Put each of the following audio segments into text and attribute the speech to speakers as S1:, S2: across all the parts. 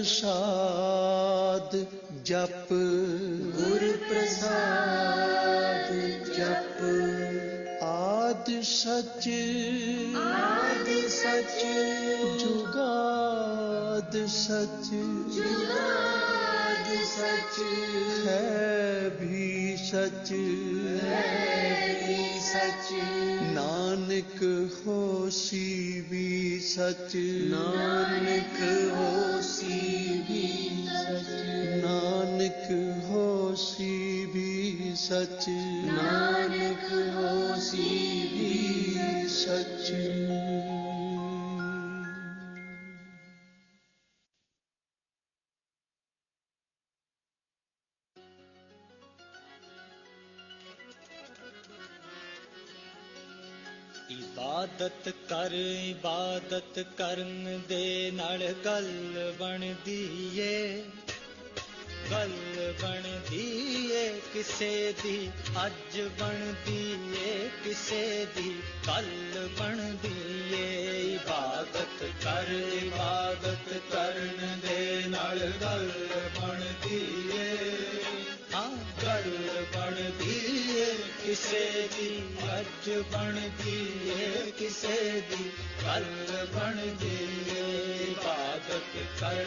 S1: प्रसाद जप,
S2: गुर प्रसाद जप।
S1: आद सच,
S2: आद सच,
S1: जुगाद सच,
S2: जुगाद सच।
S1: है भी सच,
S2: है भी सच।
S1: नानक होसी भी सच,
S2: नानक होसी भी सच।
S1: नानक होसी भी सच,
S2: नानक होसी भी
S1: सच।
S3: ਇਬਾਦਤ ਕਰਨ ਦੇ ਨਾਲ ਗੱਲ ਬਣਦੀ ਏ, ਗੱਲ ਬਣਦੀ ਏ ਕਿਸੇ ਦੀ ਅੱਜ ਬਣਦੀ ਏ ਕਿਸੇ ਦੀ ਕੱਲ ਬਣਦੀ ਏ। ਇਬਾਦਤ ਕਰਨ ਦੇ ਨਾਲ ਗੱਲ ਬਣਦੀ ਏ, ਹਾਂ ਗੱਲ ਬਣਦੀ ਏ ਕਿਸੇ ਦੀ ਅੱਜ ਬਣਦੀ ਏ ਕਿਸੇ ਦੀ ਕੱਲ ਬਣਦੀ ਏ। ਇਬਾਦਤ ਕਰ।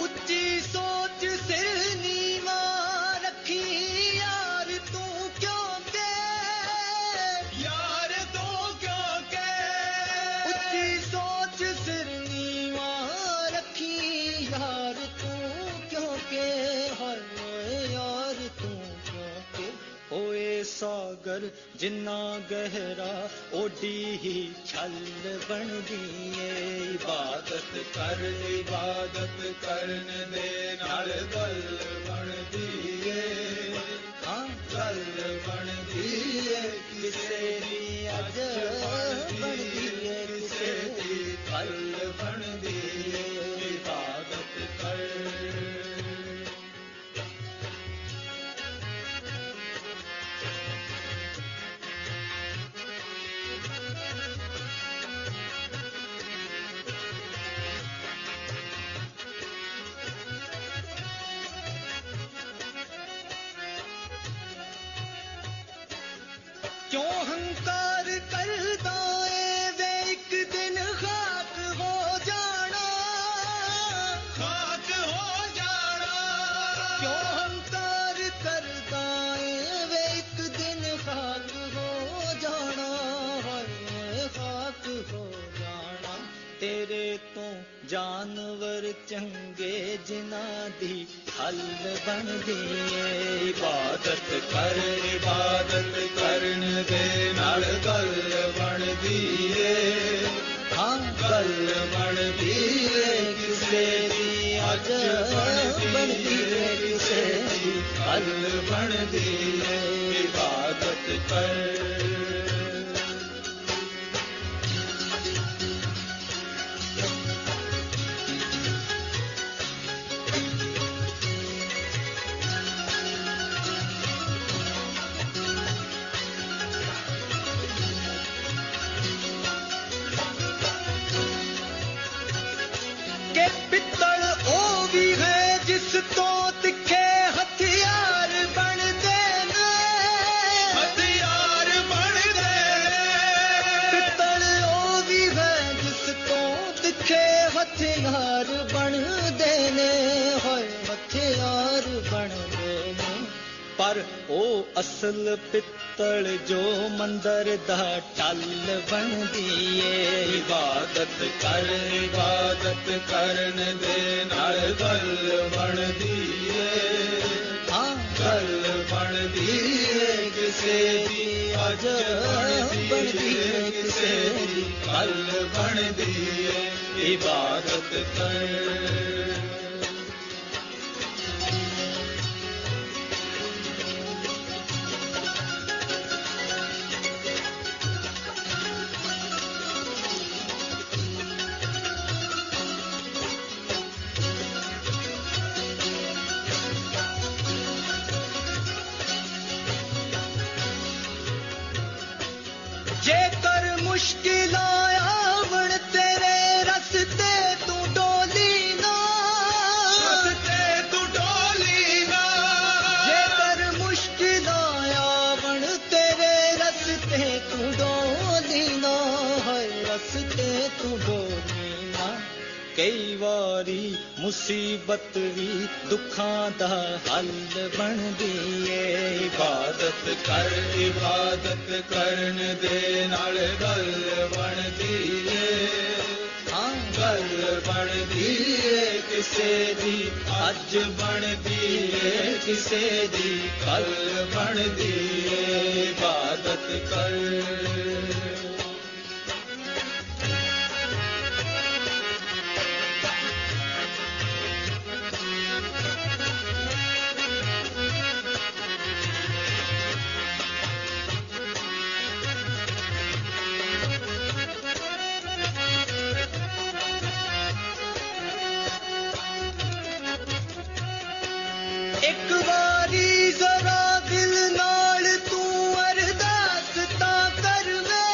S3: ਉੱਚੀ ਸੋਚ ਸਿਰ ਨੀਵਾ ਰੱਖੀ ਯਾਰ ਤੂੰ ਕਿਉਂਕਿ, ਯਾਰ ਤੂੰ ਕਿਉਂਕਿ। ਉੱਚੀ ਸੋਚ ਸਿਰ ਨੀਵਾ ਰੱਖੀ ਯਾਰ ਤੂੰ ਕਿਉਂਕਿ, ਹਰ ਯਾਰ ਤੂੰ ਕਿਉਂਕਿ। ਓਏ ਸਾਗਰ ਜਿੰਨਾ ਗਹਿਰਾ ਓਡੀ ਹੀ ਛਲ ਬਣਦੀ ਏ। ਇਬਾਦਤ ਕਰਨ ਦੇ ਨਾਲ ਗੱਲ ਬਣਦੀ ਏ, ਹਾਂ ਗੱਲ ਬਣਦੀ ਏ ਕਿਸੇ ਦੀ ਅੱਜ ਬਣਦੀ ਏ ਕਿਸੇ ਦੀ ਕੱਲ ਬਣਦੀ ਏ। ਇਬਾਦਤ ਕਰ। क्यों हंकार करदा ए वे एक दिन खाक हो जाना, खाक हो जाना। क्यों हंकार करदा ए वे एक दिन खाक हो जाना, हाय खाक हो जाना। तेरे तो जानवर चंगे जिन्हां दी हल बनदी ਏ। ਇਬਾਦਤ ਕਰਨ ਦੇ ਨਾਲ ਗੱਲ ਬਣਦੀ ਏ, ਹਾਂ ਗੱਲ ਬਣਦੀ ਏ ਕਿਸੇ ਦੀ ਅੱਜ ਬਣਦੀ ਏ ਕਿਸੇ ਦੀ ਕੱਲ ਬਣਦੀ ਏ। ਇਬਾਦਤ ਕਰ। ਕਿ ਪਿੱਤਲ ਉਹ ਵੀ ਹੈ ਜਿਸ ਤੋਂ ਤਿੱਖੇ ਹਥਿਆਰ ਬਣਦੇ ਨੇ, ਹਥਿਆਰ ਬਣਦੇ ਨੇ। ਪਿੱਤਲ ਉਹ ਵੀ ਹੈ ਜਿਸ ਤੋਂ ਤਿੱਖੇ ਹਥਿਆਰ ਬਣਦੇ ਨੇ, ਹੋਏ ਹਥਿਆਰ ਬਣਦੇ ਨੇ। ਪਰ ਉਹ ਅਸਲ ਪਿੱਤਲ ਜੋ ਮੰਦਰ ਦਾ ਟਲ ਬਣਦੀ ਏ। ਇਬਾਦਤ ਕਰਨ ਦੇ ਨਾਲ ਗੱਲ ਬਣਦੀ ਏ, ਹਾਂ ਗੱਲ ਬਣਦੀ ਏ ਕਿਸੇ ਦੀ ਅੱਜ ਬਣਦੀ ਏ ਕਿਸੇ ਦੀ ਕੱਲ ਬਣਦੀ ਏ। इबादत कर। मुश्किलां आवण तेरे रस्ते तू डोली ना,
S1: रस्ते तू डोली ना,
S3: जेकर मुश्किलां आवण तेरे रस्ते तू डोली ना, हाय रस्ते तू डोली ना। कई वारी मुसीबत भी दुखां दा हल बनदी ਏ
S1: इबादत करन दे नाल गल बनदी ਏ,
S3: हाँ
S1: गल बनदी ਏ किसे दी अज बनदी ਏ किसे दी कल बनदी ਏ इबादत कर।
S3: एक वारी जरा दिल नाल तू अरदास तां कर वे,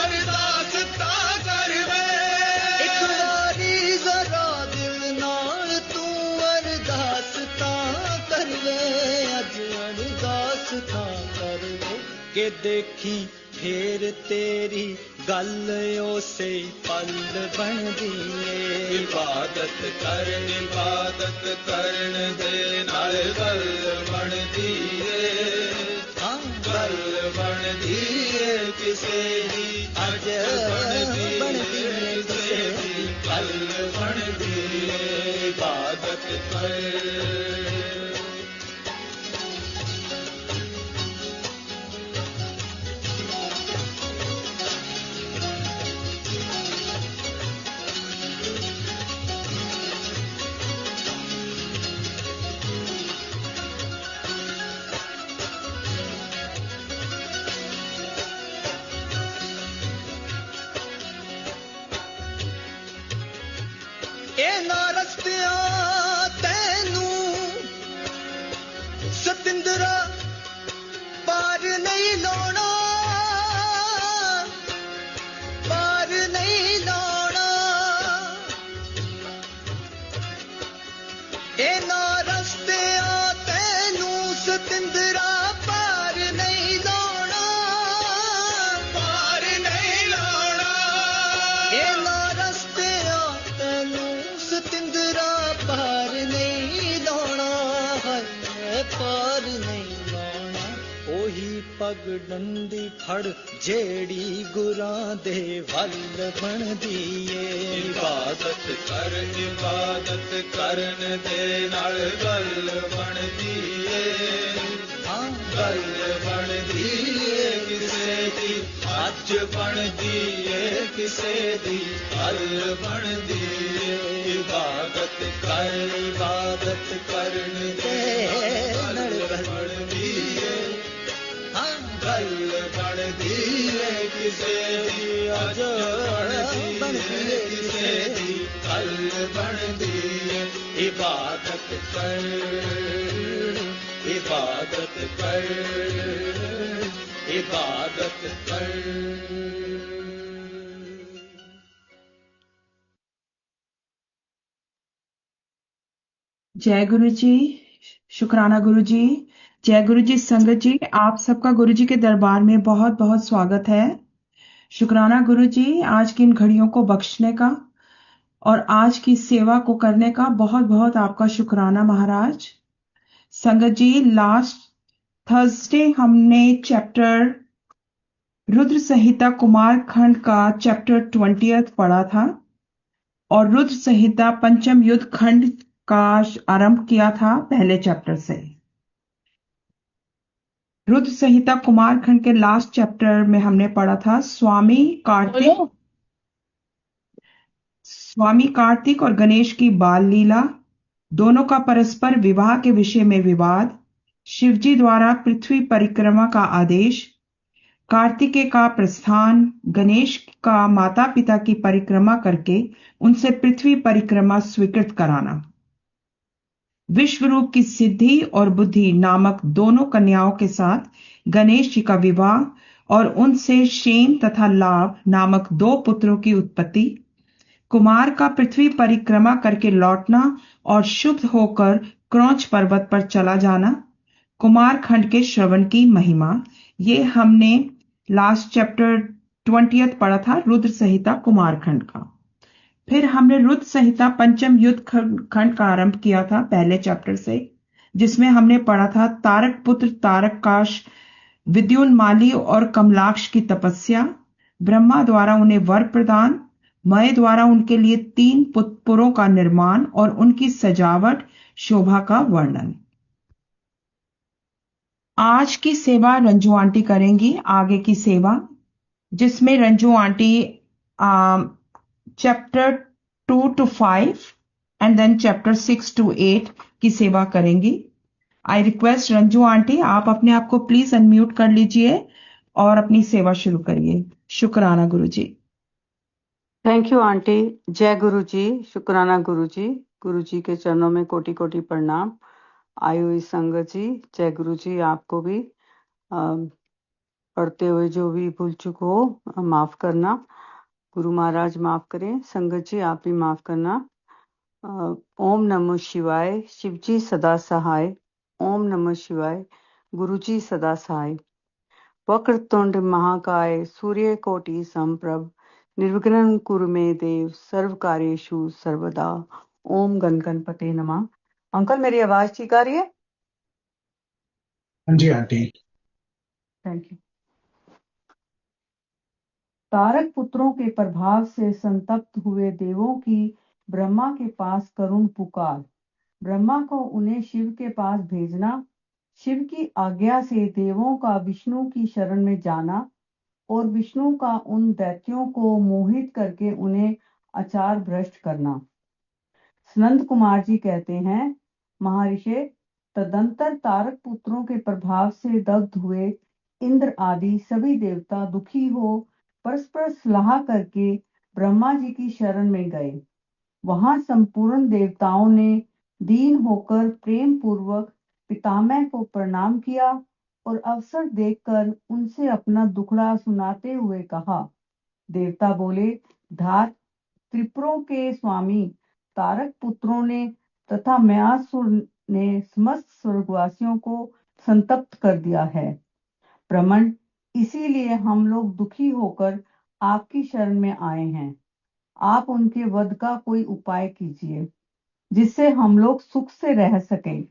S1: अरदास तां कर वे,
S3: एक वारी जरा दिल नाल तू अरदास तां कर वे, अज अरदास तां कर वे के देखी फेर तेरी गल उसे पल बनदी ਏ
S1: इबादत करन दे नाल गल बनदी ਏ,
S3: हाँ
S1: गल बनदी ਏ किसे दी अज बनदी ਏ किसे दी कल बनदी ਏ इबादत कर।
S3: ਇਹਨਾਂ ਰਸਤਿਆਂ ਤੈਨੂੰ ਸਤਿੰਦਰਾ ਪਾਰ ਨਹੀਂ ਲਾਉਣਾ, ਪਾਰ ਨਹੀਂ ਲਾਉਣਾ, ਇਹਨਾਂ ਰਸਤਿਆਂ ਤੈਨੂੰ ਸਤਿੰਦਰਾ ਪਾਰ ਨਹੀਂ ਲਾਉਣਾ,
S1: पार नहीं लाना,
S3: ਇਹਨਾਂ ਰਸਤਿਆਂ ਤੈਨੂੰ ਸਤਿੰਦਰਾ ਪਾਰ ਨਹੀਂ ਲਾਉਣਾ, ਹਾਏ ਪਾਰ ਨਹੀਂ ਲਾਉਣਾ। ਉਹੀ ਪਗ ਡੰਡੀ ਫੜ ਜਿਹੜੀ ਗੁਰਾਂ ਦੇ ਵੱਲ ਬਣਦੀ ਏ
S1: इबादत करन दे नाल गल बनदी ਏ,
S3: ਹਾਂ
S1: गल बनदी ਏ किसे दी अज बनदी ਏ किसे दी कल बनदी ਏ इबादत करन दे नाल गल बनदी ਏ,
S3: ਹਾਂ
S1: गल बनदी ਏ किसे दी अज बनदी ਏ किसे दी कल बनदी ਏ इबादत कर, इबादत कर, इबादत कर।
S4: जय गुरु जी, शुक्राना गुरु जी, जय गुरु जी। संगत जी, आप सबका गुरु जी के दरबार में बहुत बहुत स्वागत है। शुक्राना गुरु जी, आज की इन घड़ियों को बख्शने का और आज की सेवा को करने का बहुत बहुत आपका शुक्राना महाराज। संगत जी, लास्ट थर्सडे हमने चैप्टर रुद्र संहिता कुमार खंड का चैप्टर 20 पढ़ा था और रुद्र संहिता पंचम युद्ध खंड का आरंभ किया था पहले चैप्टर से। रुद्र संहिता कुमार खंड के लास्ट चैप्टर में हमने पढ़ा था स्वामी कार्तिक और गणेश की बाल लीला, दोनों का परस्पर विवाह के विषय में विवाद, शिवजी द्वारा पृथ्वी परिक्रमा का आदेश, कार्तिकेय का प्रस्थान, गणेश का माता पिता की परिक्रमा करके उनसे पृथ्वी परिक्रमा स्वीकृत कराना, विश्वरूप की सिद्धि और बुद्धि नामक दोनों कन्याओं के साथ गणेश जी का विवाह और उनसे शेम तथा लाभ नामक 2 पुत्रों की उत्पत्ति, कुमार का पृथ्वी परिक्रमा करके लौटना और शुद्ध होकर क्रौंच पर्वत पर चला जाना, कुमार खंड के श्रवण की महिमा। ये हमने लास्ट चैप्टर 20 पढ़ा था, रुद्र संहिता कुमार खंड का। फिर हमने रुद्र संहिता पंचम युद्ध खंड का आरंभ किया था पहले चैप्टर से, जिसमें हमने पढ़ा था तारक पुत्र तारकाश, विद्युन्माली और कमलाक्ष की तपस्या, ब्रह्मा द्वारा उन्हें वर प्रदान, मय द्वारा उनके लिए 3 पुरों का निर्माण और उनकी सजावट शोभा का वर्णन। आज की सेवा रंजू आंटी करेंगी, आगे की सेवा, जिसमें Ranju aunty chapter 2 to 5 and then chapter 6 to 8 की सेवा करेंगी। आई रिक्वेस्ट रंजू आंटी, आप अपने आप को प्लीज अनम्यूट कर लीजिए और अपनी सेवा शुरू करिए। शुक्राना गुरु जी।
S5: Thank you aunty. जय गुरु जी। शुक्राना गुरु जी के चरणों में कोटि कोटि प्रणाम। आई हुई संगत जी, जय गुरु जी। आपको भी पढ़ते हुए जो भी भूल चुक हो माफ करना। गुरु महाराज माफ करें, संगत जी आप भी माफ करना। ओम नमः शिवाय। शिव जी सदा सहाय। ओम नमः शिवाय। गुरु जी सदा सहाय। वक्रतुंड महाकाय सूर्य कोटि संप्रभ निर्विघ्नं कुरु मे देव सर्व कार्येषु सर्वदा। ओम गण गणपते नमः। अंकल मेरी आवाज ठीक आ रही है?
S6: हाँ जी आंटी।
S5: Thank you. तारक पुत्रों के प्रभाव से संतप्त हुए देवों की ब्रह्मा के पास करुण पुकार। ब्रह्मा को उन्हें शिव के पास भेजना। शिव की आज्ञा से देवों का विष्णु की शरण में जाना और विष्णु का उन दैत्यों को मोहित करके उन्हें आचार भ्रष्ट करना। सनंद कुमार जी कहते हैं, महर्षि तदंतर तारक पुत्रों के प्रभाव से दग्ध हुए इंद्र आदि सभी देवता दुखी हो परस्पर सलाह करके ब्रह्मा जी की शरण में गए। वहां संपूर्ण देवताओं ने दीन होकर प्रेम पूर्वक पितामह को प्रणाम किया और अवसर देखकर उनसे अपना दुखड़ा सुनाते हुए कहा। देवता बोले, धात त्रिपुरों के स्वामी तारक पुत्रों ने तथा मयासुर ने समस्त स्वर्गवासियों को संतप्त कर दिया है। प्रमंड, इसीलिए हम लोग दुखी होकर आपकी शरण में आए हैं। आप उनके वध का कोई उपाय कीजिए जिससे हम लोग सुख से रह सकें।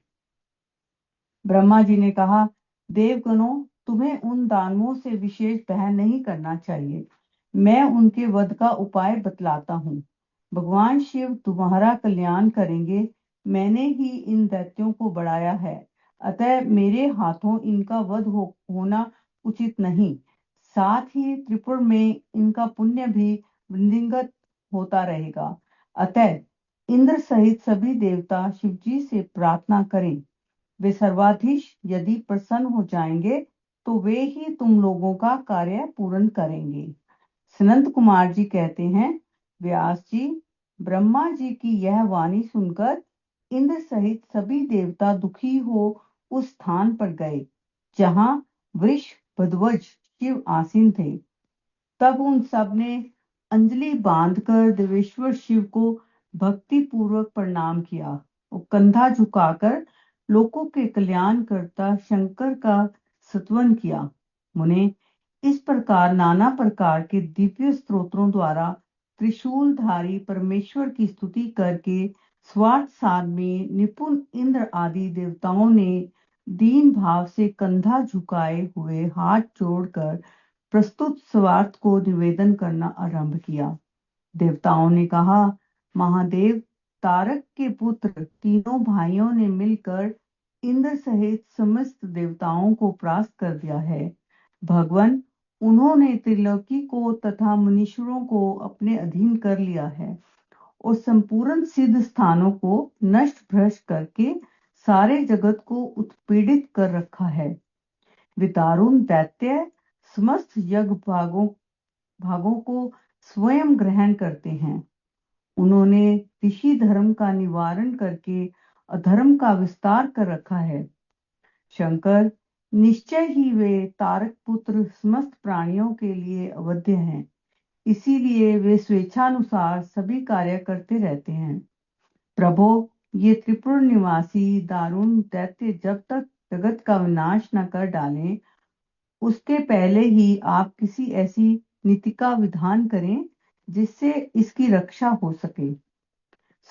S5: ब्रह्मा जी ने कहा, देवगणों, तुम्हें उन दानवों से विशेष भय नहीं करना चाहिए। मैं उनके वध का उपाय बतलाता हूँ। भगवान शिव तुम्हारा कल्याण करेंगे। मैंने ही इन दैत्यों को बढ़ाया है, अतः मेरे हाथों इनका वध होना उचित नहीं। साथ ही त्रिपुर में इनका पुण्य भी वृद्धिंगत होता रहेगा। अतः इंद्र सहित सभी देवता शिवजी से प्रार्थना करें। वे सर्वाधीश यदि प्रसन्न हो जाएंगे तो वे ही तुम लोगों का कार्य पूर्ण करेंगे। सनंद कुमार जी कहते हैं, व्यास जी, ब्रह्मा जी की यह वाणी सुनकर इंद्र सहित सभी देवता दुखी हो उस स्थान पर गए जहां वृष भध्वज शिव आसीन थे। तब उन सब ने अंजलि बांधकर देवेश्वर शिव को भक्ति पूर्वक प्रणाम किया और कंधा झुकाकर लोकों के कल्याण करता शंकर का स्तवन किया। मुने, इस प्रकार नाना प्रकार के दिव्य स्तोत्रों द्वारा त्रिशूलधारी परमेश्वर की स्तुति करके स्वार्थ साध में निपुण इंद्र आदि देवताओं ने दीन भाव से कंधा झुकाए हुए हाथ जोड़कर प्रस्तुत स्वार्थ को निवेदन करना आरंभ किया। देवताओं ने कहा, महादेव, तारक के पुत्र तीनों भाइयों ने मिलकर इंद्र सहित समस्त देवताओं को परास्त कर दिया है। भगवान, उन्होंने त्रिलोकी को तथा मुनीश्वरों को अपने अधीन कर लिया है और संपूर्ण सिद्ध स्थानों को नष्ट भ्रष्ट करके सारे जगत को उत्पीड़ित कर रखा है। विदारुण दैत्य समस्त यज्ञ भागों को स्वयं ग्रहण करते हैं। उन्होंने ऋषि धर्म का निवारण करके अधर्म का विस्तार कर रखा है। शंकर, निश्चय ही वे तारक पुत्र समस्त प्राणियों के लिए अवध्य हैं, इसीलिए वे स्वेच्छानुसार सभी कार्य करते रहते हैं। प्रभो, ये त्रिपुर निवासी दारुण दैत्य जब तक जगत का विनाश न कर डालें, उसके पहले ही आप किसी ऐसी नीति का विधान करें जिससे इसकी रक्षा हो सके।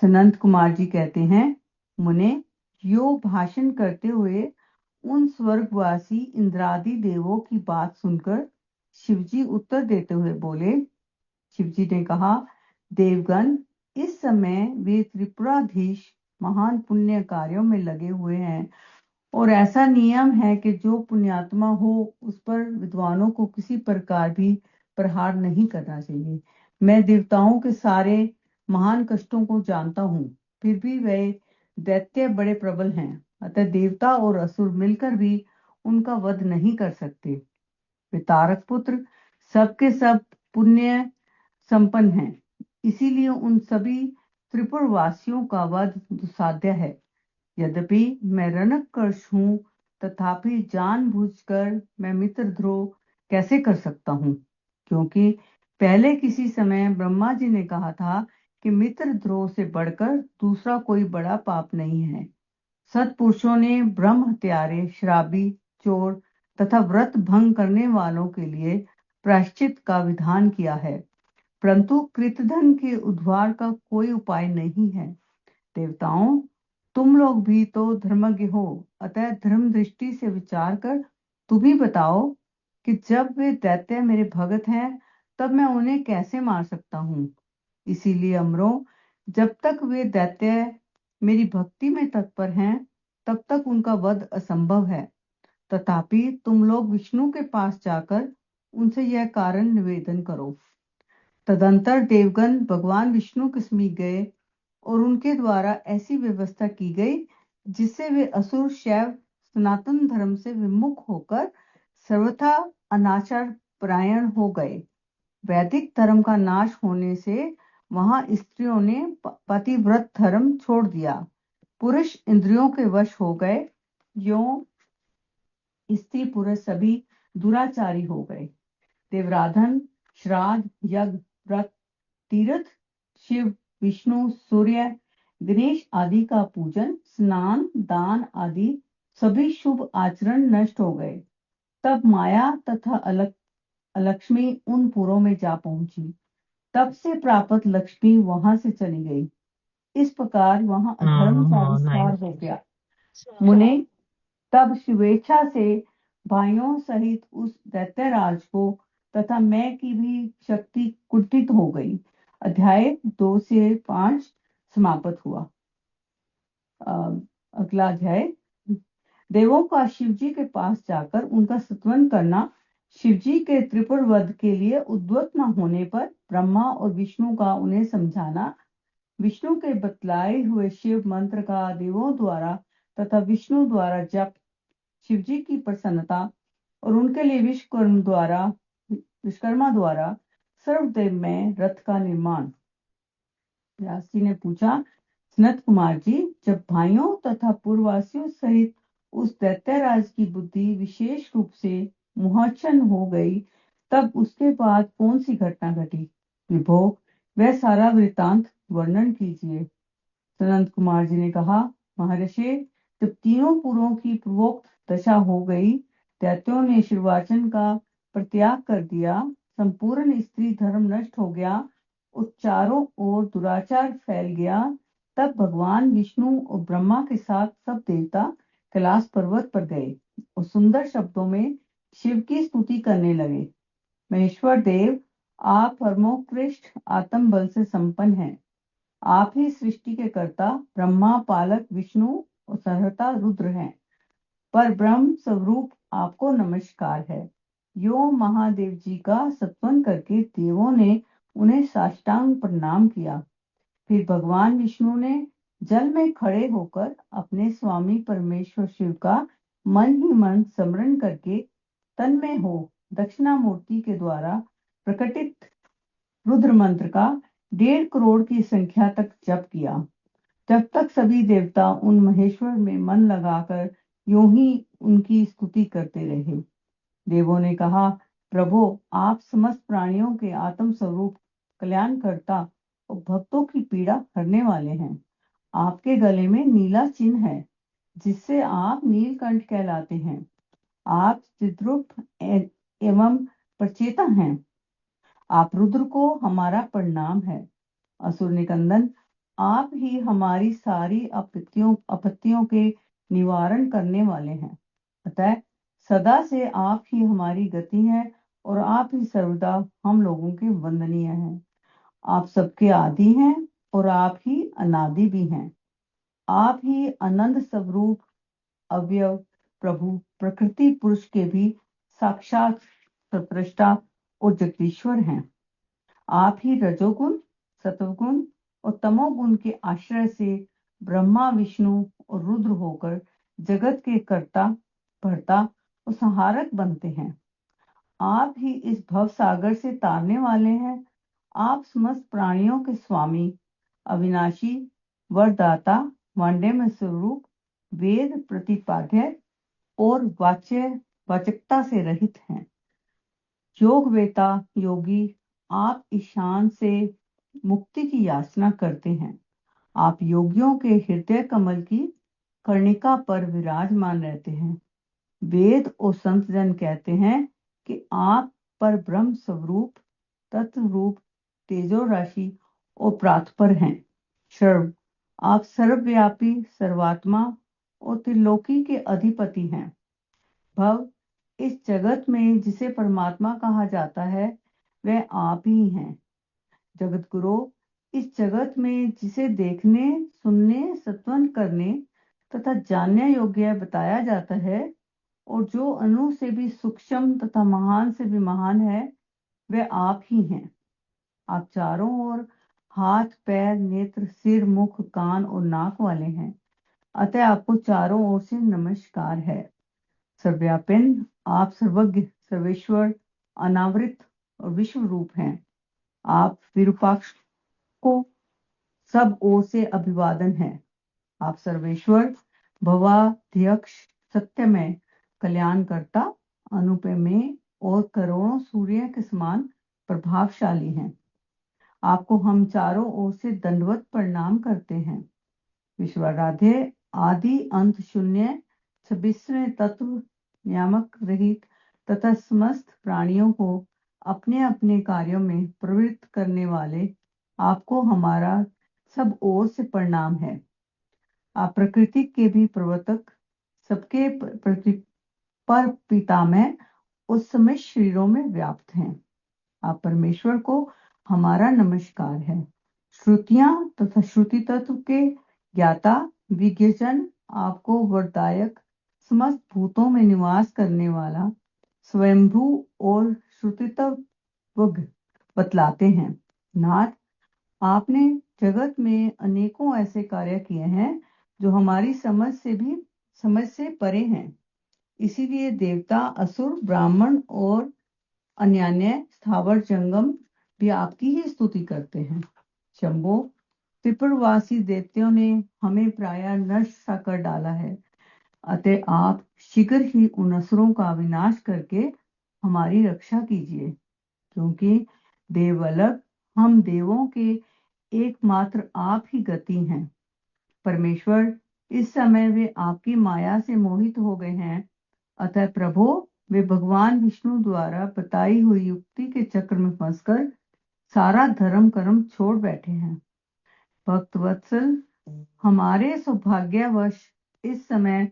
S5: सनंत कुमार जी कहते हैं, मुने, यो भाषण करते हुए उन स्वर्गवासी इंद्रादि देवों की बात सुनकर शिवजी उत्तर देते हुए बोले। शिवजी ने कहा, देवगण, इस समय वे त्रिपुराधीश महान पुण्य कार्यों में लगे हुए हैं और ऐसा नियम है कि जो पुण्यात्मा हो उस पर विद्वानों को किसी प्रकार भी प्रहार नहीं करना चाहिए। मैं देवताओं के सारे महान कष्टों को जानता हूँ, फिर भी वे दैत्य बड़े प्रबल हैं, अतः देवता और असुर मिलकर भी उनका वध नहीं कर सकते। वे तारक पुत्र सबके सब पुण्य संपन्न हैं, इसीलिए उन सभी त्रिपुर वासियों का वध दुस्साध्य है। यद्यपि मैं रणकर्ष हूँ, तथापि जानबूझकर मैं मित्रद्रोह कैसे कर सकता हूँ? क्योंकि पहले किसी समय ब्रह्मा जी ने कहा था कि मित्रद्रोह से बढ़कर दूसरा कोई बड़ा पाप नहीं है। सत्पुरुषों ने ब्रह्म हत्यारे, शराबी, चोर तथा व्रत भंग करने वालों के लिए प्रायश्चित का विधान किया है, परंतु कृतधन के उद्धार का कोई उपाय नहीं है। देवताओं, तुम लोग भी तो धर्मज्ञ हो, अतः धर्म दृष्टि से विचार कर तुम ही बताओ कि जब वे दैत्य मेरे भगत हैं, तब मैं उन्हें कैसे मार सकता हूँ? इसीलिए अमरों, जब तक वे दैत्य मेरी भक्ति में तत्पर हैं, तब तक उनका वध असंभव है। तथापि तुम लोग विष्णु के पास जाकर उनसे यह कारण निवेदन करो। तदंतर देवगण भगवान विष्णु के समीप गए और उनके द्वारा ऐसी व्यवस्था की गई जिससे वे असुर शैव सनातन धर्म से विमुख होकर सर्वथा अनाचार परायण हो गए। वैदिक धर्म का नाश होने से वहां स्त्रियों ने पतिव्रत धर्म छोड़ दिया, पुरुष इंद्रियों के वश हो गए, यों स्त्री पुरुष सभी दुराचारी हो गए। देवराधन, श्राद्ध, यज्ञ, व्रत, तीर्थ, शिव, विष्णु, सूर्य, गणेश आदि का पूजन, स्नान, दान आदि सभी शुभ आचरण नष्ट हो गए। तब माया तथा अलक्ष्मी उन पुरों में जा पहुंची। तब से प्राप्त लक्ष्मी वहां से चली गई। इस प्रकार वहां अधर्म का विस्तार हो गया। मुने, तब स्वेच्छा से भाइयों सहित उस दैत्यराज को तथा मैं की भी शक्ति कुंठित हो गई। अध्याय 2 से 5 समाप्त हुआ। अगला अध्याय, देवों का शिवजी के पास जाकर उनका स्तवन करना। शिवजी के त्रिपुर वध के लिए उद्यत न होने पर ब्रह्मा और विष्णु का उन्हें समझाना। विष्णु के बतलाए हुए शिव मंत्र का देवों द्वारा तथा विष्णु द्वारा जप, शिवजी की प्रसन्नता और उनके लिए विश्वकर्मा द्वारा सर्वदेव में रथ का निर्माण। व्यास जी ने पूछा, सनत कुमार जी, जब भाइयों तथा पूर्ववासियों सहित उस दैत्यराज की बुद्धि विशेष रूप से मोहच्छन हो गई, तब उसके बाद कौन सी घटना घटी? विभो, वह सारा वृतांत वर्णन कीजिए। सनंत कुमार जी ने कहा, महर्षि, जब तीनों पुरों की पूर्वोक्त दशा हो गई, दैत्यों ने शिवार्चन का परित्याग कर दिया, संपूर्ण स्त्री धर्म नष्ट हो गया और चारों ओर दुराचार फैल गया, तब भगवान विष्णु और ब्रह्मा के साथ सब देवता कैलाश पर्वत पर गए और सुंदर शब्दों में शिव की स्तुति करने लगे। महेश्वर देव, आप परमोत्कृष्ट आत्म बल से संपन्न हैं। आप ही सृष्टि के कर्ता, ब्रह्मा, पालक, विष्णु और सहर्ता रुद्र हैं। पर ब्रह्म स्वरूप आपको नमस्कार है। यो महादेव जी का स्तवन करके देवों ने उन्हें साष्टांग प्रणाम किया। फिर भगवान विष्णु ने जल में खड़े होकर अपने स्वामी परमेश्वर शिव का मन ही मन स्मरण करके तन्मय हो दक्षिणामूर्ति के द्वारा प्रकटित रुद्र मंत्र का 1.5 करोड़ की संख्या तक जप किया। जब तक सभी देवता उन महेश्वर में मन लगाकर यूं ही उनकी स्तुति करते रहे। देवों ने कहा, प्रभु, आप समस्त प्राणियों के आत्म स्वरूप, कल्याणकर्ता और भक्तों की पीड़ा हरने वाले हैं। आपके गले में नीला चिन्ह है, जिससे आप नीलकंठ कहलाते हैं। आप चिद्रूप एवं प्रचेता हैं। आप रुद्र को हमारा प्रणाम है। असुर निकंदन, आप ही हमारी सारी आपत्तियों के निवारण करने वाले हैं। अतः सदा से आप ही हमारी गति है और आप ही सर्वदा हम लोगों के वंदनीय हैं। आप सबके आदि हैं और आप ही अनादि भी हैं। आप ही अनंत स्वरूप, अव्यय, प्रभु, प्रकृति पुरुष के भी साक्षात सृष्टा और जगदीश्वर हैं। आप ही रजोगुण, सत्वगुण और तमोगुण के आश्रय से ब्रह्मा, विष्णु और रुद्र होकर जगत के कर्ता, भर्ता और संहारक बनते हैं। आप ही इस भव सागर से तारने वाले हैं। आप समस्त प्राणियों के स्वामी, अविनाशी, वरदाता, वाण्डेमय स्वरूप, वेद प्रतिपाद्य और वाचकता से रहित हैं। योग वेता योगी, आप ईशान से मुक्ति की याचना करते हैं। आप योगियों के हृदय कमल की कर्णिका पर विराजमान रहते हैं। वेद और संत जन कहते हैं कि आप पर ब्रह्म स्वरूप, तत्व रूप, तेजो राशि और प्रातपर हैं। सर्व, आप सर्वव्यापी, सर्वात्मा और त्रिलोकी के अधिपति हैं। भव, इस जगत में जिसे परमात्मा कहा जाता है, वह आप ही हैं। जगत गुरु, इस जगत में जिसे देखने, सुनने, सत्वन करने तथा जानने योग्य बताया जाता है और जो अणु से भी सूक्ष्म तथा महान से भी महान है, वह आप ही हैं। आप चारों ओर हाथ, पैर, नेत्र, सिर, मुख, कान और नाक वाले हैं। अतः आपको चारों ओर से नमस्कार है। सर्वव्यापिन, आप सर्वज्ञ, सर्वेश्वर, अनावृत और विश्व रूप हैं। आप विरूपाक्ष को सब ओर से अभिवादन है। आप सर्वेश्वर, भवाध्यक्ष, सत्यमय, कल्याणकर्ता, अनुपमेय और करोड़ों सूर्य के समान प्रभावशाली हैं। आपको हम चारों ओर से दंडवत प्रणाम करते हैं। विश्वाराध्य, आदि अंत शून्य, 26वें तत्व, नियामक रहित तथा समस्त प्राणियों को अपने अपने कार्यों में प्रवृत्त करने वाले, आपको हमारा सब ओर से प्रणाम है। आप प्रकृति के भी प्रवर्तक, सबके पर पितामह उस समय शरीरों में व्याप्त हैं। आप परमेश्वर को हमारा नमस्कार है। श्रुतियां तथा श्रुति तत्व के ज्ञाता, विज्ञजन, आपको वरदायक, समस्त भूतों में निवास करने वाला, स्वयंभू और श्रुतित्व बतलाते हैं। नाथ, आपने जगत में अनेकों ऐसे कार्य किए हैं जो हमारी समझ से परे हैं। इसीलिए देवता, असुर, ब्राह्मण और अन्यान्य स्थावर जंगम भी आपकी ही स्तुति करते हैं। शंभो, त्रिपुरवासी दैत्यों ने हमें प्रायः नष्ट सा कर डाला है। अतः आप शीघ्र ही उन असुरों का विनाश करके हमारी रक्षा कीजिए, क्योंकि देव अलग, हम देवों के एकमात्र आप ही गति हैं। परमेश्वर, इस समय वे आपकी माया से मोहित हो गए हैं। अतः प्रभु, वे भगवान विष्णु द्वारा बताई हुई युक्ति के चक्र में फंसकर सारा धर्म कर्म छोड़ बैठे हैं। भक्त वत्सल, हमारे सौभाग्यवश इस समय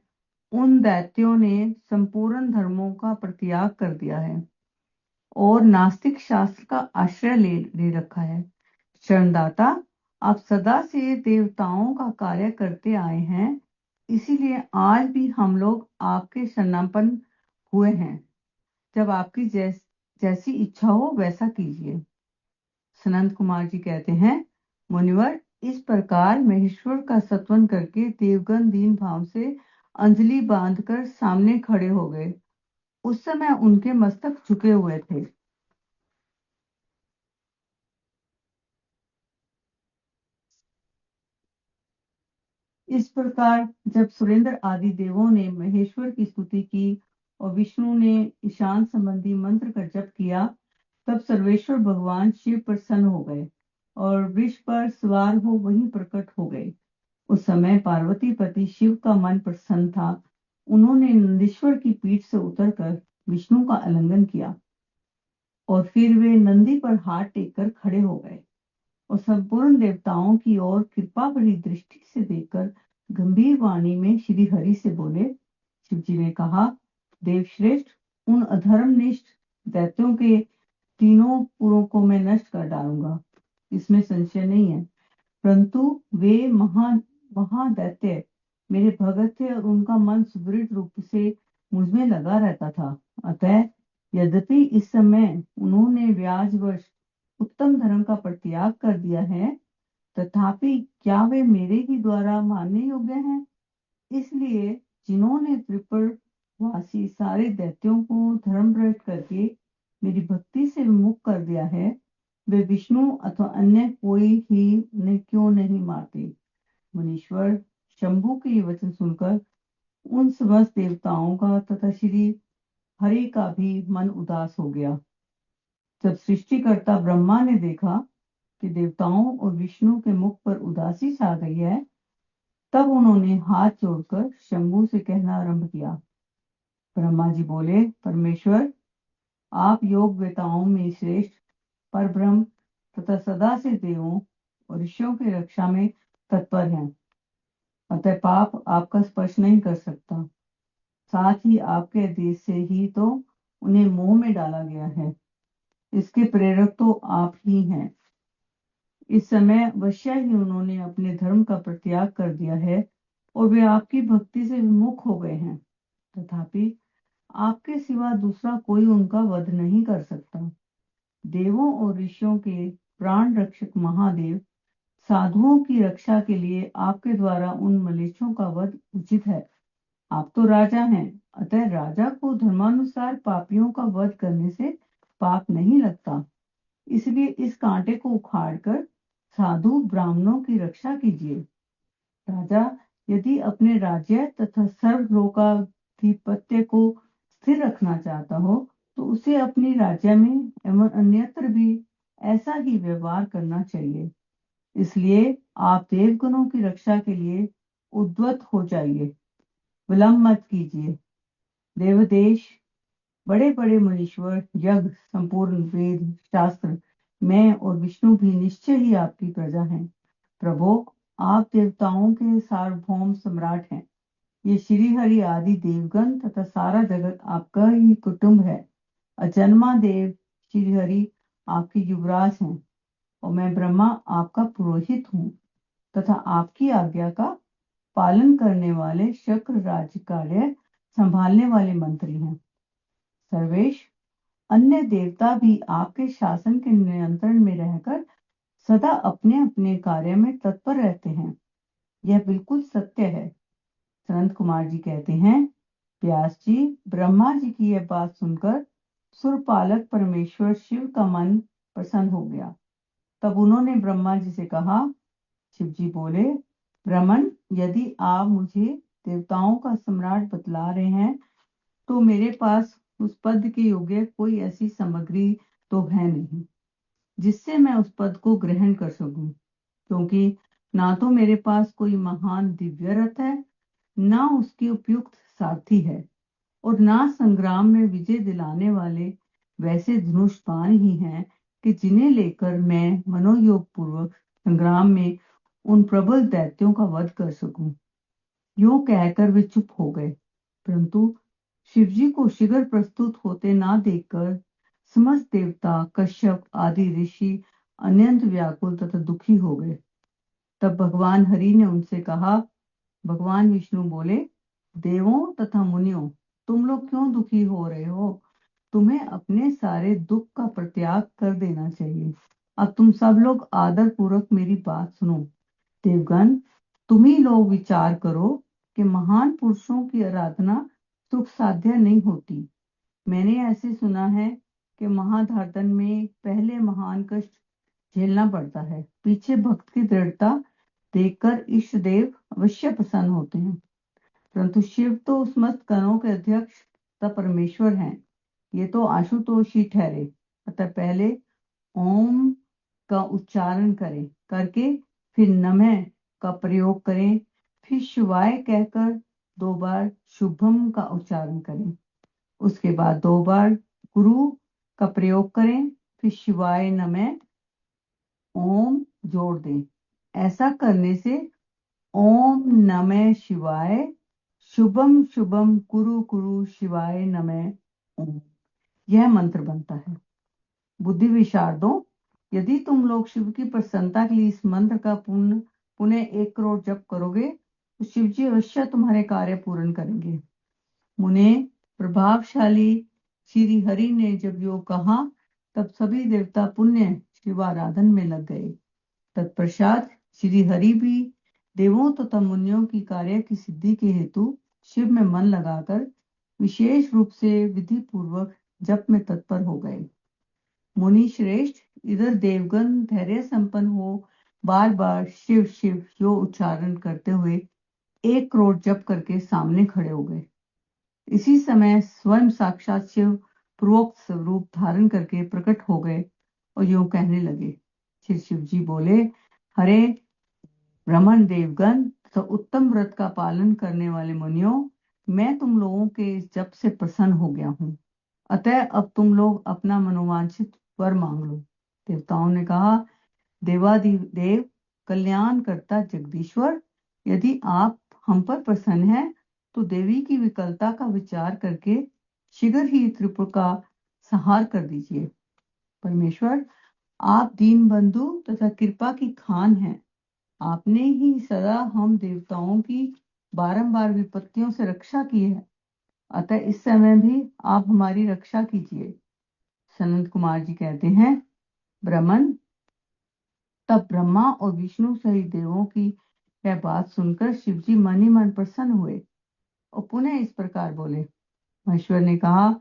S5: उन दैत्यों ने संपूर्ण धर्मों का परित्याग कर दिया है और नास्तिक शास्त्र का आश्रय ले रखा है। शरणदाता, आप सदा से देवताओं का कार्य करते आए हैं, इसीलिए आज भी हम लोग आपके शरणापन्न हुए हैं। जब आपकी जैसी इच्छा हो वैसा कीजिए। सनंत कुमार जी कहते हैं, मुनिवर, इस प्रकार महेश्वर का सत्वन करके देवगण दीन भाव से अंजलि बांधकर सामने खड़े हो गए। उस समय उनके मस्तक झुके हुए थे। इस प्रकार जब सुरेंद्र आदि देवों ने महेश्वर की स्तुति की और विष्णु ने ईशान संबंधी मंत्र का जप किया, तब सर्वेश्वर भगवान शिव प्रसन्न हो गए और वृक्ष पर सवार हो वहीं प्रकट हो गए। उस समय पार्वती पति शिव का मन प्रसन्न था। उन्होंने नंदीश्वर की पीठ से उतरकर विष्णु का आलिंगन किया और फिर वे नंदी पर हाथ टेककर खड़े हो गए और संपूर्ण देवताओं की ओर कृपा भरी दृष्टि से देखकर गंभीर वाणी में श्री हरि से बोले। शिव जी ने कहा, देवश्रेष्ठ, उन अधर्मनिष्ठ दैत्यों के तीनों पुरों को मैं नष्ट कर डालूंगा, इसमें संशय नहीं है। परंतु वे महादैत्य मेरे भगत थे और उनका मन सुदृढ़ रूप से मुझ में लगा रहता था। अतः यद्यपि इस समय उन्होंने व्याजवश उत्तम धर्म का परित्याग कर दिया है, तथापि क्या वे मेरे ही द्वारा मानने योग्य हैं? इसलिए जिन्होंने त्रिपुर वासी सारे दैत्यों को धर्म भ्रष्ट करके मेरी भक्ति से विमुख कर दिया है, वे विष्णु अथवा अन्य कोई ही उन्हें क्यों नहीं मारते? मुनीश्वर, शंभु के ये वचन सुनकर उन समस्त देवताओं का तथा श्री हरि का भी मन उदास हो गया। जब सृष्टिकर्ता ब्रह्मा ने देखा कि देवताओं और विष्णु के मुख पर उदासी छा गई है, तब उन्होंने हाथ जोड़कर शंभु से कहना आरंभ किया। ब्रह्मा जी बोले, परमेश्वर, आप योग वेताओं में श्रेष्ठ परब्रह्म तथा सदा से देवों और ऋषियों की रक्षा में तत्पर हैं। अतः पाप आपका स्पर्श नहीं कर सकता। साथ ही आपके आदेश से ही तो उन्हें मोह में डाला गया है। इसके प्रेरक तो आप ही हैं। इस समय अवश्य ही उन्होंने अपने धर्म का परित्याग कर दिया है और वे आपकी भक्ति से विमुख हो गए हैं। तथापि आपके सिवा दूसरा कोई उनका वध नहीं कर सकता। देवों और ऋषियों के प्राण रक्षक महादेव साधुओं की रक्षा के लिए आपके द्वारा उन मलेच्छों का वध उचित है। आप तो राजा हैं, अतः राजा को धर्मानुसार पापियों का वध करने से पाप नहीं लगता। इसलिए इस कांटे को उखाड़कर साधु ब्राह्मणों की रक्षा कीजिए। राजा यदि अपने राज्य तथा सर्वलोकाधिपत्य को स्थिर रखना चाहता हो, तो उसे अपनी राज्य में एवं अन्यत्र भी ऐसा ही व्यवहार करना चाहिए। इसलिए आप देवगणों की रक्षा के लिए उद्यत हो जाइए, विलंब मत कीजिए। देवदेश, बड़े बड़े मुनीश्वर, यज्ञ, संपूर्ण वेद शास्त्र, मैं और विष्णु भी निश्चय ही आपकी प्रजा हैं। प्रभो, आप देवताओं के सार्वभौम सम्राट हैं। ये श्री हरि आदि देवगण तथा सारा जगत आपका ही कुटुंब है। अजन्मा देव श्री हरि आपके युवराज हैं और मैं ब्रह्मा आपका पुरोहित हूँ तथा आपकी आज्ञा का पालन करने वाले शक्र राज्य कार्य संभालने वाले मंत्री हैं। सर्वेश, अन्य देवता भी आपके शासन के नियंत्रण में रहकर सदा अपने अपने कार्य में तत्पर रहते हैं। यह बिल्कुल सत्य है। सनत कुमार जी कहते हैं, व्यास जी, ब्रह्मा जी की यह बात सुनकर सुरपालक परमेश्वर शिव का मन प्रसन्न हो गया। तब उन्होंने ब्रह्मा जी से कहा। शिव जी बोले, ब्रह्मन, यदि आप मुझे देवताओं का सम्राट बतला रहे हैं, तो मेरे पास उस पद के योग्य कोई ऐसी सामग्री तो है नहीं जिससे मैं उस पद को ग्रहण कर सकूं, क्योंकि ना तो मेरे पास कोई महान दिव्य रथ है, ना उसकी उपयुक्त सारथी है, और ना संग्राम में विजय दिलाने वाले वैसे धनुषबाण ही हैं कि जिन्हें लेकर मैं मनोयोग पूर्वक संग्राम में उन प्रबल दैत्यों का वध कर सकूं। यूं कहकर वे चुप हो गए। परंतु शिवजी को शीघ्र प्रस्तुत होते ना देखकर समस्त देवता, कश्यप आदि ऋषि अत्यंत व्याकुल तथा दुखी हो गए। तब भगवान हरि ने उनसे कहा। भगवान विष्णु बोले, देवों तथा मुनियों, तुम लोग क्यों दुखी हो रहे हो? तुम्हें अपने सारे दुख का परित्याग कर देना चाहिए। अब तुम सब लोग आदर पूर्वक मेरी बात सुनो। देवगण, तुम ही लोग विचार करो कि महान पुरुषों की आराधना सुख साध्य नहीं होती। मैंने ऐसे सुना है कि महाधार्तन में पहले महान कष्ट झेलना पड़ता है, पीछे भक्त की दृढ़ता देखकर इष्ट देव अवश्य प्रसन्न होते हैं। परंतु शिव तो उस मस्त गणों के अध्यक्ष तथा परमेश्वर हैं, ये तो आशुतोष ही ठहरे। अतः पहले ओम का उच्चारण करें, करके फिर नमः का प्रयोग करें, फिर शिवाय कहकर 2 बार शुभम का उच्चारण करें। उसके बाद 2 बार गुरु का प्रयोग करें, फिर शिवाय नमः ओम जोड़ दें। ऐसा करने से ओम नमः शिवाय शुभम शुभम कुरु कुरु शिवाय नमः ओम, यह मंत्र बनता है। बुद्धि विशारदों, यदि तुम लोग शिव की प्रसन्नता के लिए इस मंत्र का पुनः 1 करोड़ जप करोगे तो शिव जी अवश्य तुम्हारे कार्य पूर्ण करेंगे। मुने, प्रभावशाली श्री हरि ने जब यो कहा तब सभी देवता पुण्य शिवाराधन में लग गए। तत्पश्चात श्री हरि भी देवों तथा मुनियों की कार्य की सिद्धि के हेतु शिव में मन लगाकर विशेष रूप से विधि पूर्वक जप में तत्पर हो गए। मुनि श्रेष्ठ, इधर देवगण धैर्य संपन्न हो बार बार शिव शिव यो उच्चारण करते हुए 1 करोड़ जप करके सामने खड़े हो गए। इसी समय स्वयं साक्षात शिव पूर्वोक्त स्वरूप धारण करके प्रकट हो गए और यूं कहने लगे। फिर शिव जी बोले, हरे ब्राह्मण देवगण तथा उत्तम व्रत का पालन करने वाले मुनियों, मैं तुम लोगों के इस जप से प्रसन्न हो गया हूँ। अतः अब तुम लोग अपना मनोवांछित वर मांग लो। देवताओं ने कहा, देवादिदेव कल्याण करता जगदीश्वर, यदि आप हम पर प्रसन्न हैं तो देवी की विकलता का विचार करके शीघ्र ही त्रिपुर का संहार कर दीजिए। परमेश्वर, आप दीन बंधु तथा कृपा की खान हैं। आपने ही सदा हम देवताओं की बारंबार विपत्तियों से रक्षा की है, अतः इस समय भी आप हमारी रक्षा कीजिए। सनत कुमार जी कहते हैं, ब्राह्मण, तब ब्रह्मा और विष्णु सहित देवों की यह बात सुनकर शिव जी मन ही मन प्रसन्न हुए और पुनः इस प्रकार बोले। महेश्वर ने कहा,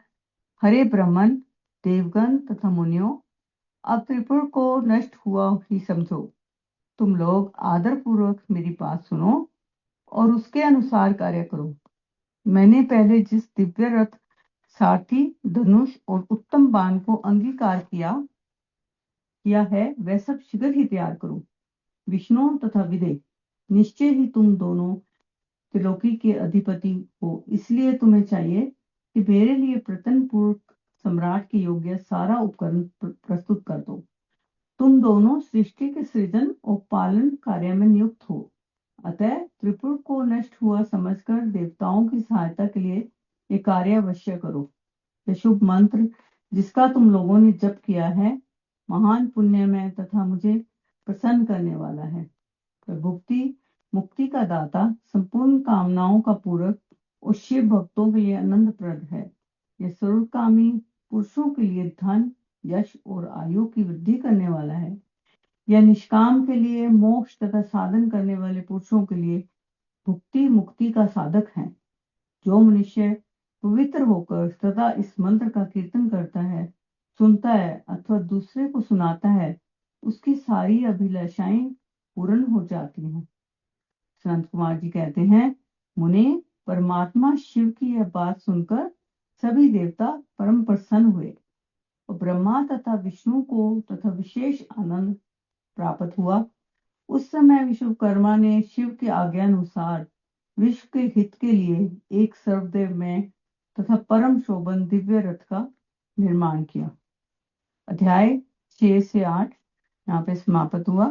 S5: हरे ब्राह्मण देवगण तथा मुनियों, अब त्रिपुर को नष्ट हुआ ही समझो। तुम लोग आदर पूर्वक मेरी बात सुनो और उसके अनुसार कार्य करो। मैंने पहले जिस दिव्य रथ, सारथी, धनुष और उत्तम बाण को अंगीकार किया है वह सब शीघ्र ही तैयार करो। विष्णु तथा विदे, निश्चय ही तुम दोनों त्रिलोकी के अधिपति हो, इसलिए तुम्हें चाहिए कि मेरे लिए प्रतन पूर्वक सम्राट के योग्य सारा उपकरण प्रस्तुत कर दो। तुम दोनों सृष्टि के सृजन और पालन कार्य में नियुक्त हो, अतः त्रिपुर को नष्ट हुआ समझकर देवताओं की सहायता के लिए ये कार्य अवश्य करो। यह शुभ मंत्र जिसका तुम लोगों ने जप किया है महान पुण्यमय तथा मुझे प्रसन्न करने वाला है। भुक्ति मुक्ति का दाता, संपूर्ण कामनाओं का पूरक और शिव भक्तों के लिए आनंदप्रद है। यह सर्वकामी पुरुषों के लिए धन, यश और आयु की वृद्धि करने वाला है। यह निष्काम के लिए मोक्ष तथा साधन करने वाले पुरुषों के लिए भुक्ति मुक्ति का साधक है। जो मनुष्य पवित्र होकर सदा इस मंत्र का कीर्तन करता है, सुनता है अथवा दूसरे को सुनाता है, उसकी सारी अभिलाषाएं पूर्ण हो जाती हैं। संत कुमार जी कहते हैं, मुने, परमात्मा शिव की यह बात सुनकर सभी देवता परम प्रसन्न हुए और ब्रह्मा तथा विष्णु को तथा विशेष आनंद प्राप्त हुआ। उस समय विश्वकर्मा ने शिव की आज्ञा अनुसार विश्व के हित के लिए एक सर्वदेवमय तथा परम शोभन दिव्य रथ का निर्माण किया। अध्याय 6 से 8 यहाँ पे समाप्त हुआ।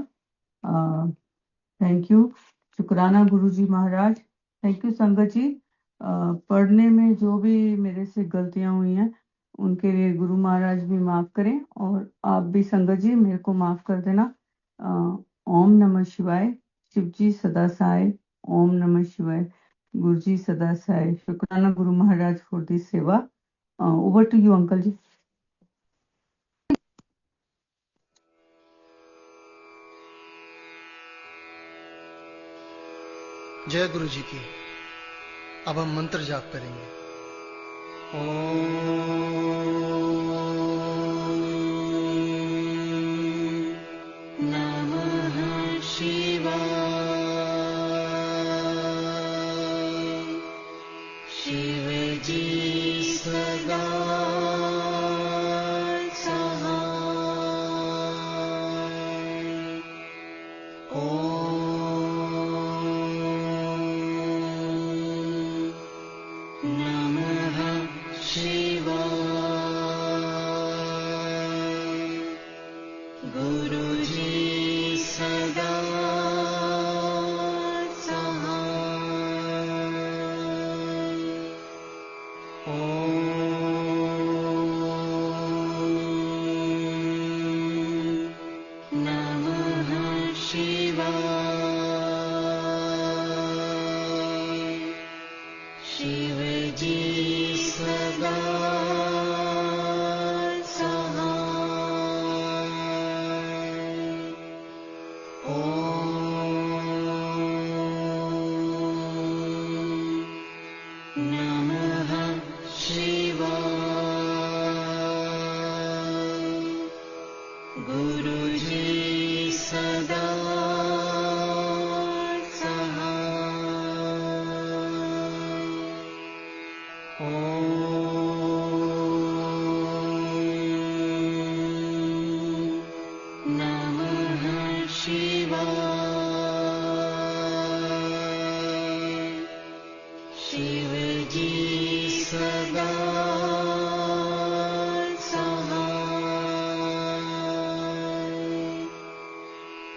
S5: थैंक यू, शुक्राना गुरु जी महाराज। थैंक यू संगत जी। पढ़ने में जो भी मेरे से गलतियां हुई हैं उनके लिए गुरु महाराज भी माफ करें और आप भी संगत जी मेरे को माफ कर देना। ओम नमः शिवाय। शिव जी सदा सहाय। ओम नमः शिवाय। गुरु जी सदा सहाय। शुक्राना गुरु महाराज फॉर दिस सेवा। ओवर टू यू अंकल जी।
S7: जय गुरु जी की। अब हम मंत्र जाप करेंगे।
S2: नमः शिवाय। शिव जी सदा सहाय। ॐ नमः शिवाय। गुरुजी सदा सहाय। ॐ नमः शिवाय। शिवजी सदा सहाय। ॐ नमः शिवाय। गुरुजी सदा सहाय। ॐ नमः शिवाय। शिवजी सदा सहाय।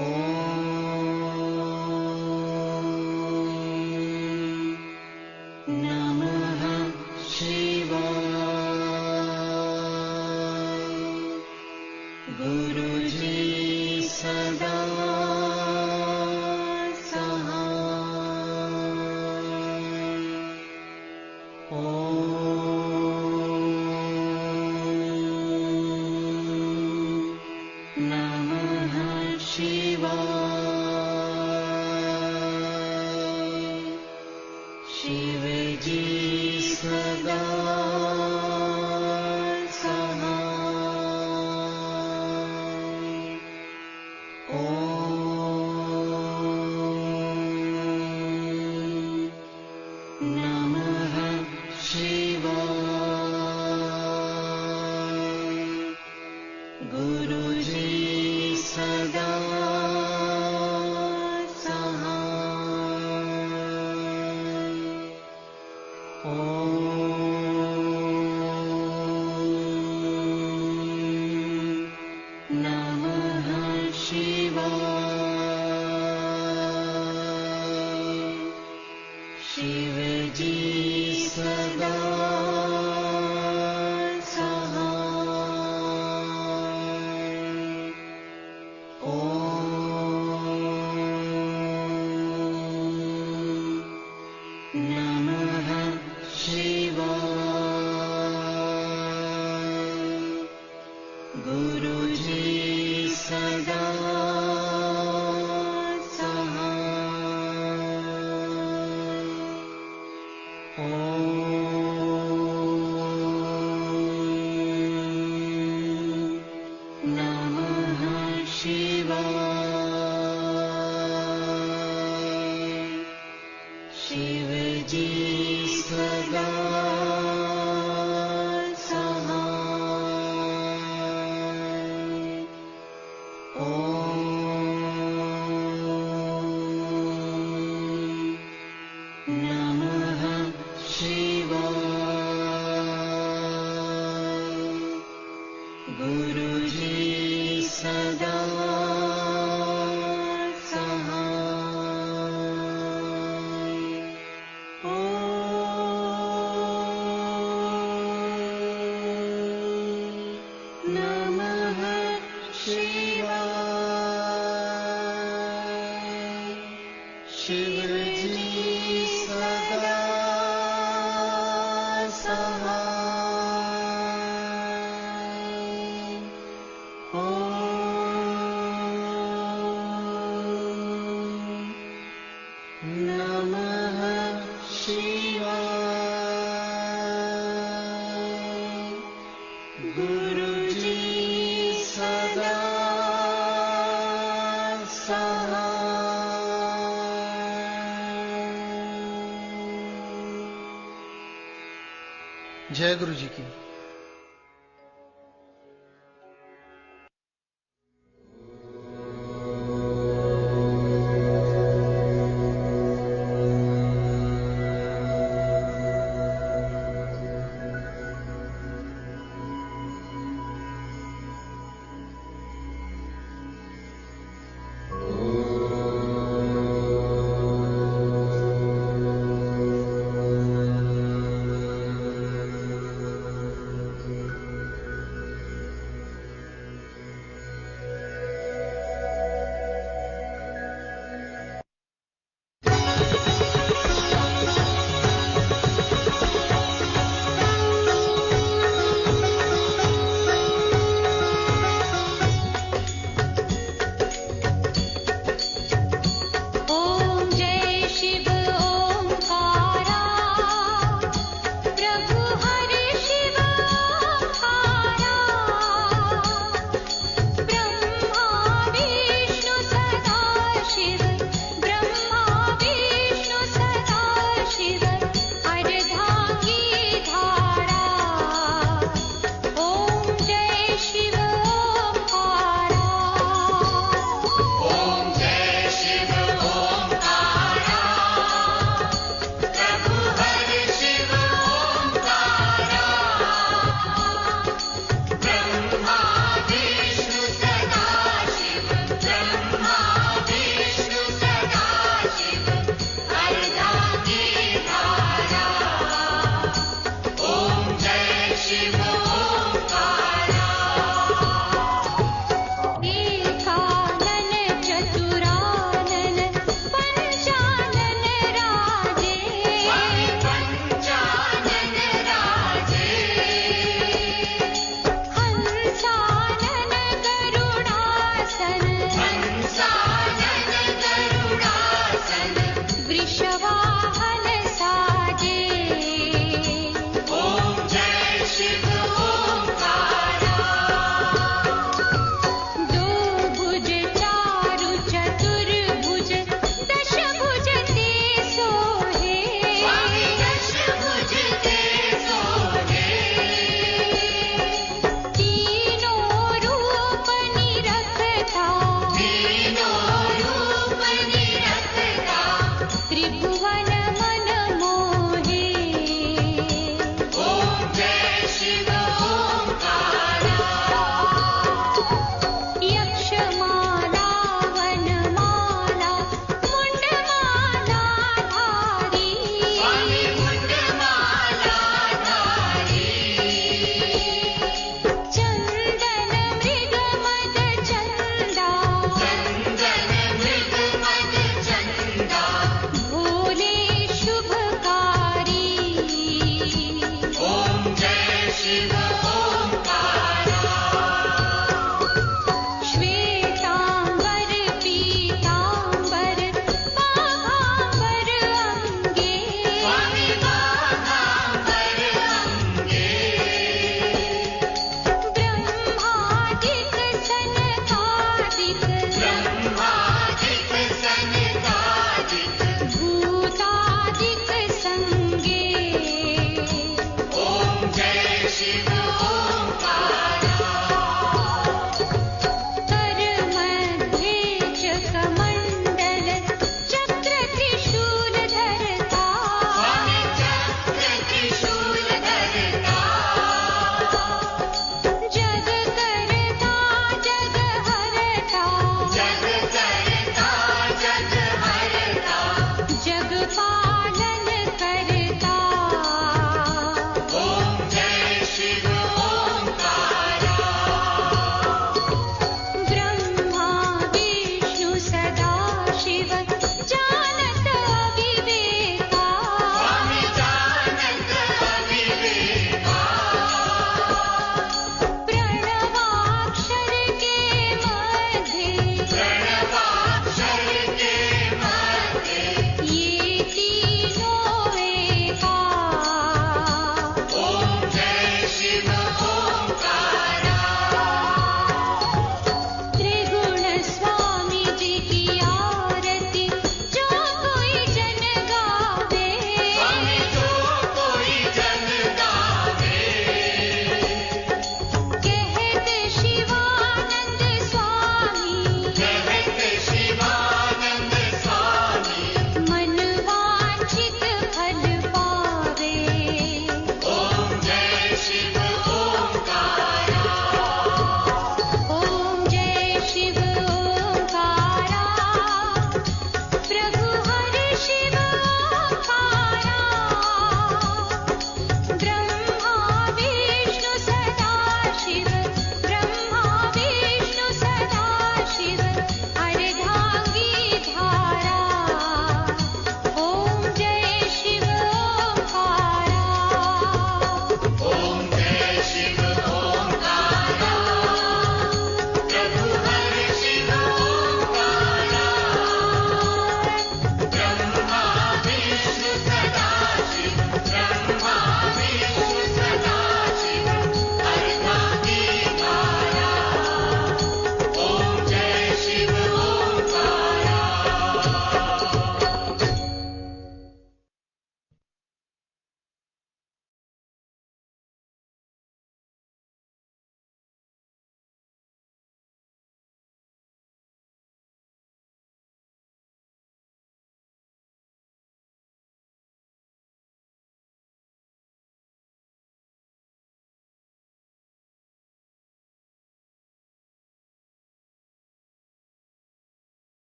S2: ॐ नमः शिवाय। गुरुजी सदा सहाय। ॐ नमः शिवाय। शिवजी सदा सहाय। ॐ नमः शिवाय। गुरुजी सदा सहाय। ॐ नमः शिवाय। शिवजी सदा सहाय। ॐ नमः शिवाय। गुरुजी सदा सहाय। ॐ नमः शिवाय। शिवजी सदा सहाय। ॐ नमः शिवाय। गुरुजी सदा सहाय। ॐ नमः शिवाय। शिवजी सदा सहाय। ॐ नमः शिवाय। गुरुजी सदा सहाय।
S7: जय गुरु जी की।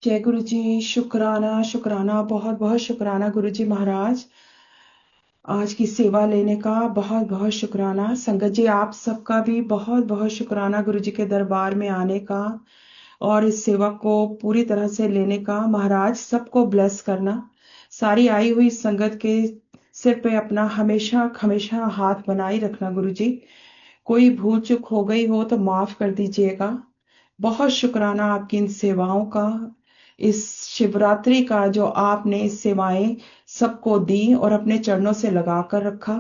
S4: जय गुरु जी। शुक्राना शुक्राना, बहुत बहुत शुक्राना गुरु जी महाराज, आज की सेवा लेने का बहुत बहुत शुक्राना। संगत जी आप सबका भी बहुत बहुत शुक्राना गुरु जी के दरबार में आने का और इस सेवा को पूरी तरह से लेने का। महाराज सबको ब्लेस करना, सारी आई हुई संगत के सिर पे अपना हमेशा हमेशा हाथ बनाए रखना गुरु जी। कोई भूल चूक हो गई हो तो माफ कर दीजिएगा। बहुत शुक्राना आपकी इन सेवाओं का, इस शिवरात्रि का जो आपने सेवाएं सबको दी और अपने चरणों से लगा कर रखा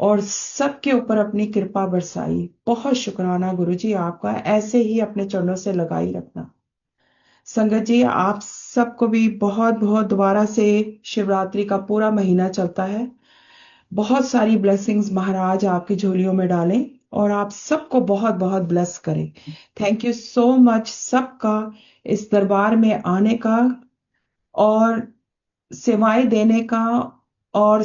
S4: और सबके ऊपर अपनी कृपा बरसाई। बहुत शुक्राना गुरु जी आपका, ऐसे ही अपने चरणों से लगाई रखना। संगत जी आप सबको भी बहुत बहुत दोबारा से शिवरात्रि का पूरा महीना चलता है, बहुत सारी ब्लेसिंग्स महाराज आपकी झोलियों में डालें और आप सबको बहुत बहुत ब्लेस करें। थैंक यू सो मच सबका इस दरबार में आने का और सेवाएं देने का और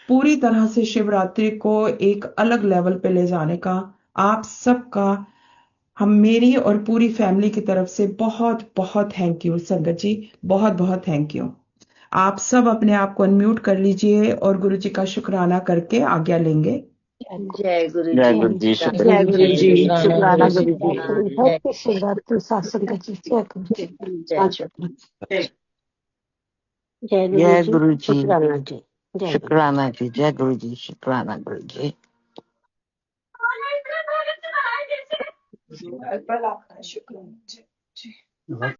S4: पूरी तरह से शिवरात्रि को एक अलग लेवल पे ले जाने का। आप सबका हम मेरी और पूरी फैमिली की तरफ से बहुत बहुत थैंक यू संगत जी, बहुत बहुत थैंक यू। आप सब अपने आप को अनम्यूट कर लीजिए और गुरु जी का शुक्राना करके आज्ञा लेंगे।
S8: जय गुरु
S9: जय
S8: जी।
S9: गुरु जी,
S8: जय गुरु
S9: शुक्राना
S8: जी।
S9: शुक्राना
S8: शुक्राना
S9: गुरु जी।
S8: गुरु जी।
S10: हैप्पी शिवरात्रि सत्संग जी। जय गुरु जी।
S8: जय
S9: जय गुरु जी,
S10: शुक्राना जी। जय गुरु।
S9: शुक्राना जी, जय गुरु जी, शुक्राना गुरु जी।
S4: शुक्राना जी।